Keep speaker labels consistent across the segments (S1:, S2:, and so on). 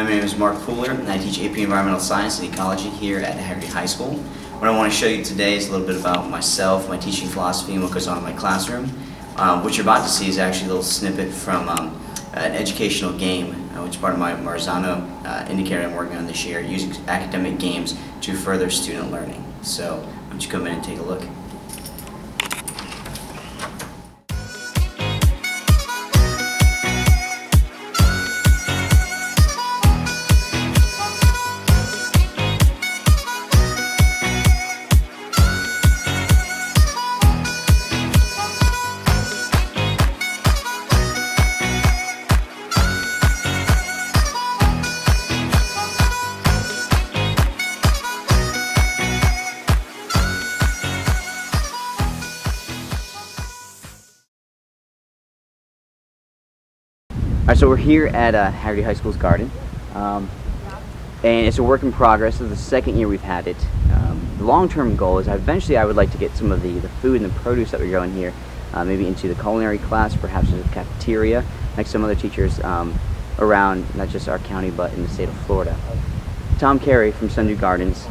S1: My name is Marc and I teach AP Environmental Science and Ecology here at Haggerty High School. What I want to show you today is a little bit about myself, my teaching philosophy, and what goes on in my classroom. What you're about to see is actually a little snippet from an educational game, which is part of my Marzano indicator I'm working on this year, using academic games to further student learning. So why don't you come in and take a look. Alright, so we're here at Haggerty High School's garden, and it's a work in progress. This is the second year we've had it. The long-term goal is eventually I would like to get some of the food and the produce that we're growing here, maybe into the culinary class, perhaps in the cafeteria, like some other teachers around not just our county but in the state of Florida. Tom Carey from Sundew Gardens,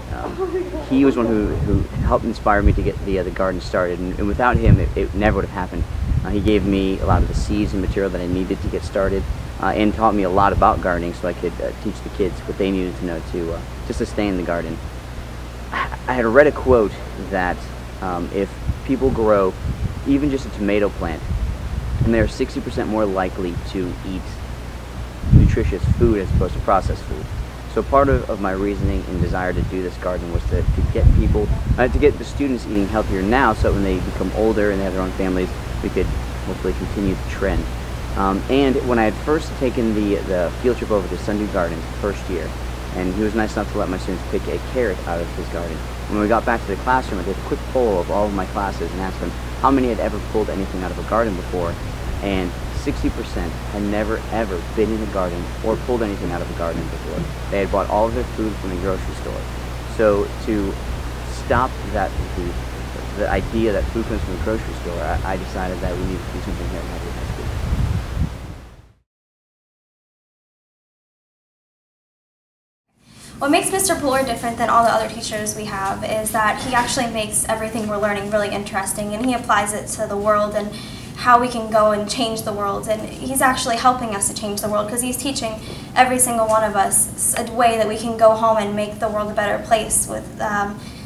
S1: he was one who helped inspire me to get the garden started, and without him it never would have happened. He gave me a lot of the seeds and material that I needed to get started, and taught me a lot about gardening so I could teach the kids what they needed to know to sustain the garden. I had read a quote that if people grow even just a tomato plant, and they're 60% more likely to eat nutritious food as opposed to processed food. So part of my reasoning and desire to do this garden was to get people, to get the students eating healthier now, so when they become older and they have their own families, we could hopefully continue the trend. And when I had first taken the field trip over to Sundew Gardens the first year, and he was nice enough to let my students pick a carrot out of his garden. When we got back to the classroom, I did a quick poll of all of my classes and asked them how many had ever pulled anything out of a garden before, and 60% had never ever been in a garden or pulled anything out of a garden before. They had bought all of their food from the grocery store. So to stop the idea that food comes from the grocery store, I decided that we needed to do something here at Haggerty High School.
S2: What makes Mr. Pooler different than all the other teachers we have is that he actually makes everything we're learning really interesting, and he applies it to the world and how we can go and change the world. And he's actually helping us to change the world because he's teaching every single one of us a way that we can go home and make the world a better place with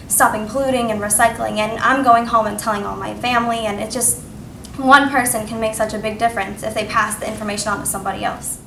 S2: stopping polluting and recycling. And I'm going home and telling all my family, and it just, one person can make such a big difference if they pass the information on to somebody else.